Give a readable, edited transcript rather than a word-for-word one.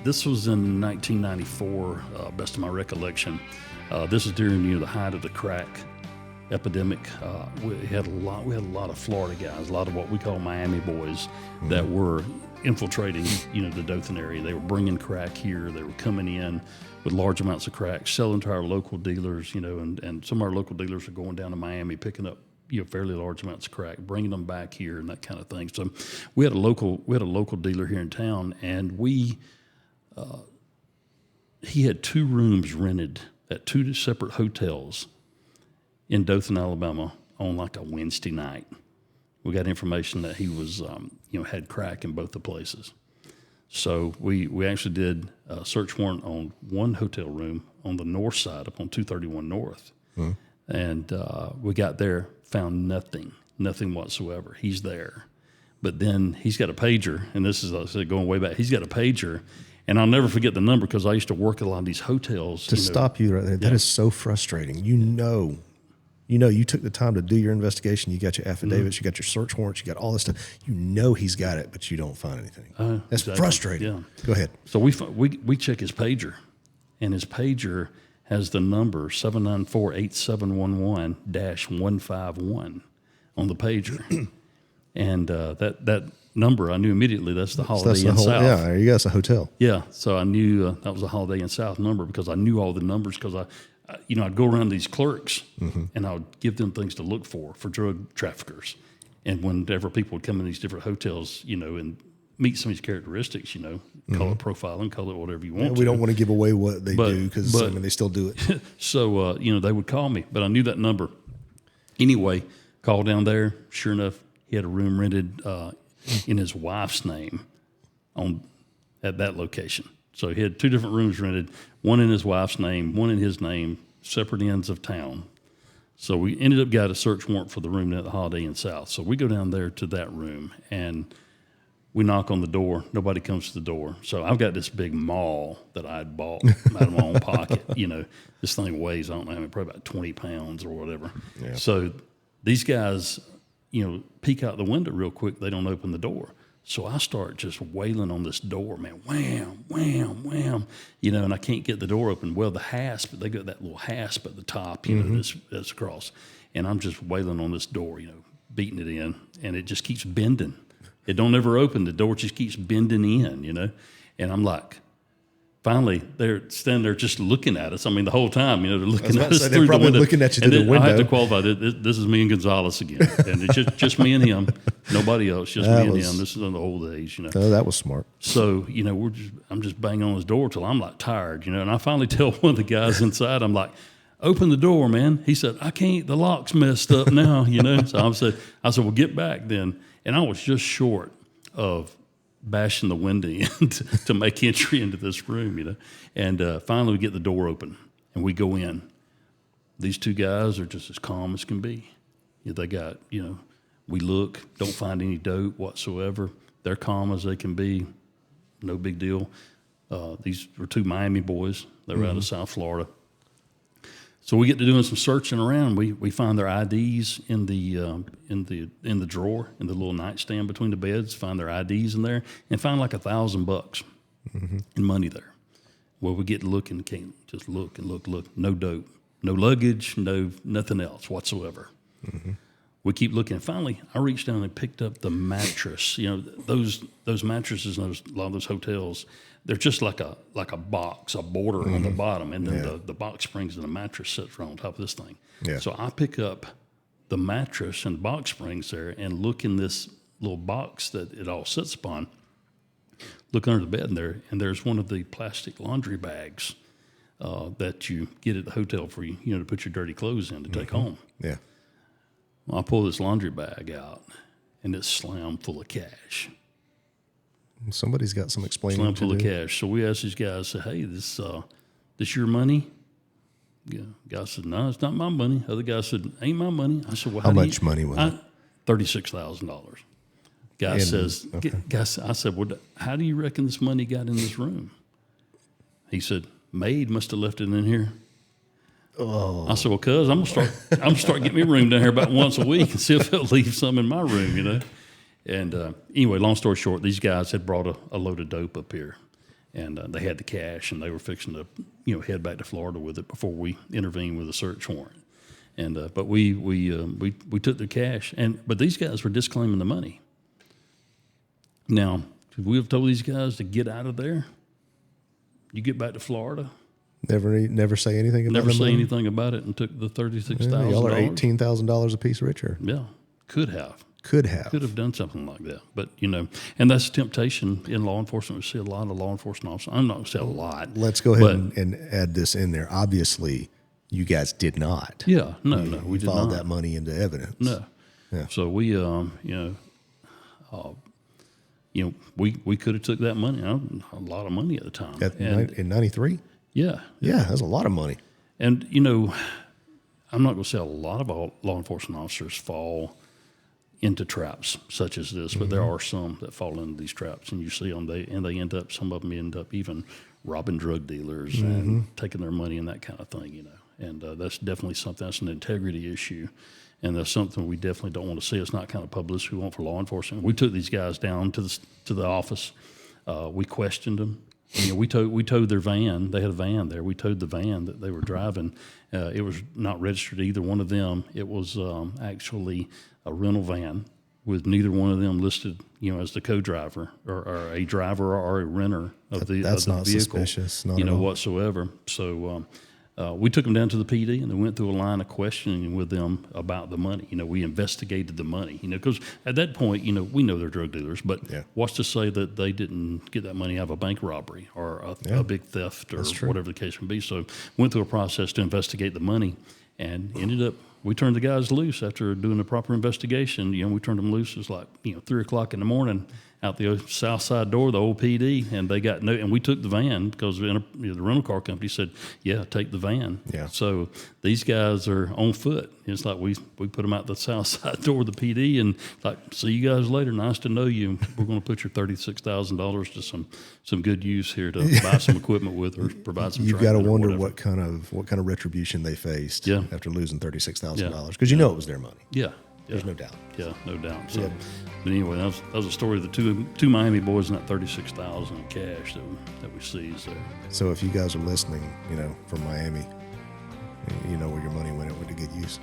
This was in 1994, best of my recollection. This is during the height of the crack epidemic. We had a lot of Florida guys, a lot of what we call Miami boys, that were infiltrating the Dothan area. They were bringing crack here. They were coming in with large amounts of crack, selling to our local dealers. And some of our local dealers are going down to Miami picking up fairly large amounts of crack, bringing them back here and that kind of thing. So we had a local dealer here in town, and he had 2 rooms rented at 2 separate hotels in Dothan, Alabama, on like a Wednesday night. We got information that he was, had crack in both the places. So we actually did a search warrant on one hotel room on the north side, up on 231 North. And we got there, found nothing whatsoever. He's there. But then he's got a pager, and this is, like I said, going way back. He's got a pager, and I'll never forget the number because I used to work at a lot of these hotels. To stop you right there, that is so frustrating. You took the time to do your investigation. You got your affidavits, you got your search warrants, you got all this stuff. He's got it, but you don't find anything. That's exactly frustrating. Yeah. Go ahead. So we check his pager, and his pager has the number 794-8711-151 on the pager. And that number, I knew immediately that's the Holiday Inn South. Yeah, there you go. It's a hotel. Yeah, so I knew that was a Holiday Inn South number because I knew all the numbers because I'd go around these clerks and I would give them things to look for drug traffickers. And whenever people would come in these different hotels, and meet some of these characteristics, call it profiling, call it whatever you want. We don't want to give away what they do because they still do it. So, they would call me, but I knew that number. Anyway, called down there. Sure enough, he had a room rented in his wife's name at that location. So he had 2 different rooms rented, one in his wife's name, one in his name, separate ends of town. So we ended up got a search warrant for the room at the Holiday Inn South. So we go down there to that room, and we knock on the door. Nobody comes to the door. So I've got this big maul that I'd bought out of my own pocket. This thing weighs, I don't know, probably about 20 pounds or whatever. Yeah. So these guys, peek out the window real quick. They don't open the door. So I start just wailing on this door, man, wham, wham, wham, and I can't get the door open. Well, the hasp, they got that little hasp at the top, that's across. And I'm just wailing on this door, beating it in, and it just keeps bending. It don't ever open. The door just keeps bending in, and I'm like, finally, they're standing there just looking at us. I mean, the whole time, they're looking at us through the window. Looking at you through the window. I have to qualify that this is me and Gonzalez again, and it's just me and him, nobody else, just me and him. This is in the old days, Oh, that was smart. So, I'm just banging on his door till I'm like tired, and I finally tell one of the guys inside, I'm like, open the door, man. He said, I can't. The lock's messed up now, So I said, well, get back then. And I was just short of bashing the window in to make entry into this room, And finally we get the door open and we go in. These 2 guys are just as calm as can be. They got, we look, don't find any dope whatsoever. They're calm as they can be. No big deal. These were 2 Miami boys. They were out of South Florida. So we get to doing some searching around. We find their IDs in the drawer, in the little nightstand between the beds. Find their IDs in there, and find like $1,000 in money there. Well, we get looking, can't just look and look. No dope, no luggage, nothing else whatsoever. We keep looking. And finally, I reached down and picked up the mattress. Those mattresses in a lot of those hotels, they're just like a box, a border on the bottom, and then the box springs and the mattress sits right on top of this thing. Yeah. So I pick up the mattress and box springs there and look in this little box that it all sits upon. Look under the bed in there, and there's one of the plastic laundry bags that you get at the hotel for you, to put your dirty clothes in to take home. Yeah. Well, I pull this laundry bag out, and it's slammed full of cash. Somebody's got some explaining slam to full do. of cash. So we asked these guys, say, hey, this your money? Yeah. Guy said, no, it's not my money. Other guy said, ain't my money. I said, well, how much money was it? $36,000. Guy says, okay. I said, well, how do you reckon this money got in this room? He said, maid must have left it in here. Oh. I said, well, cuz I'm gonna start getting me room down here about once a week and see if it'll leave some in my room, And anyway, long story short, these guys had brought a load of dope up here, and they had the cash, and they were fixing to, head back to Florida with it before we intervened with a search warrant. And but we took the cash, but these guys were disclaiming the money. Now, could we have told these guys to get out of there? You get back to Florida. Never say anything about it. Never say anything about it, and took the $36,000. Y'all are $18,000 a piece richer. Yeah, could have done something like that. But and that's temptation in law enforcement. We see a lot of law enforcement officers. I'm not going to say a lot. Let's go ahead and add this in there. Obviously, you guys did not. Yeah, no, we did followed not. that money into evidence. No. Yeah. So we, we could have took that money. A lot of money at the time. In 93? Yeah. Yeah, that's a lot of money. And, I'm not going to say a lot of law enforcement officers fall into traps such as this, but there are some that fall into these traps, and you see them, some of them end up even robbing drug dealers and taking their money and that kind of thing, And that's definitely something, that's an integrity issue. And that's something we definitely don't want to see. It's not kind of publicity we want for law enforcement. We took these guys down to the office. We questioned them. We towed their van. They had a van there. We towed the van that they were driving. It was not registered to either one of them. It was actually a rental van with neither one of them listed, as the co-driver or a driver or a renter of the That's not vehicle. Suspicious, not at all. Whatsoever. So we took them down to the PD, and they went through a line of questioning with them about the money. We investigated the money, because at that point, we know they're drug dealers, but what's to say that they didn't get that money out of a bank robbery or a big theft or whatever the case may be. So went through a process to investigate the money, and ended up, we turned the guys loose after doing the proper investigation. We turned them loose. It was like, 3 o'clock in the morning out the south side door of the old PD, and they got and we took the van because the rental car company said, yeah, take the van. Yeah. So these guys are on foot. It's like we put them out the south side door of the PD, and like, see you guys later. Nice to know you. We're going to put your $36,000 to some good use here to buy some equipment with or provide some. You've got to wonder what kind of retribution they faced after losing $36,000 because it was their money. Yeah. There's no doubt. Yeah, no doubt. So, but anyway, that was a story of the two Miami boys and that $36,000 in cash that we seized there. So if you guys are listening, from Miami, you know where your money went. It went to good use.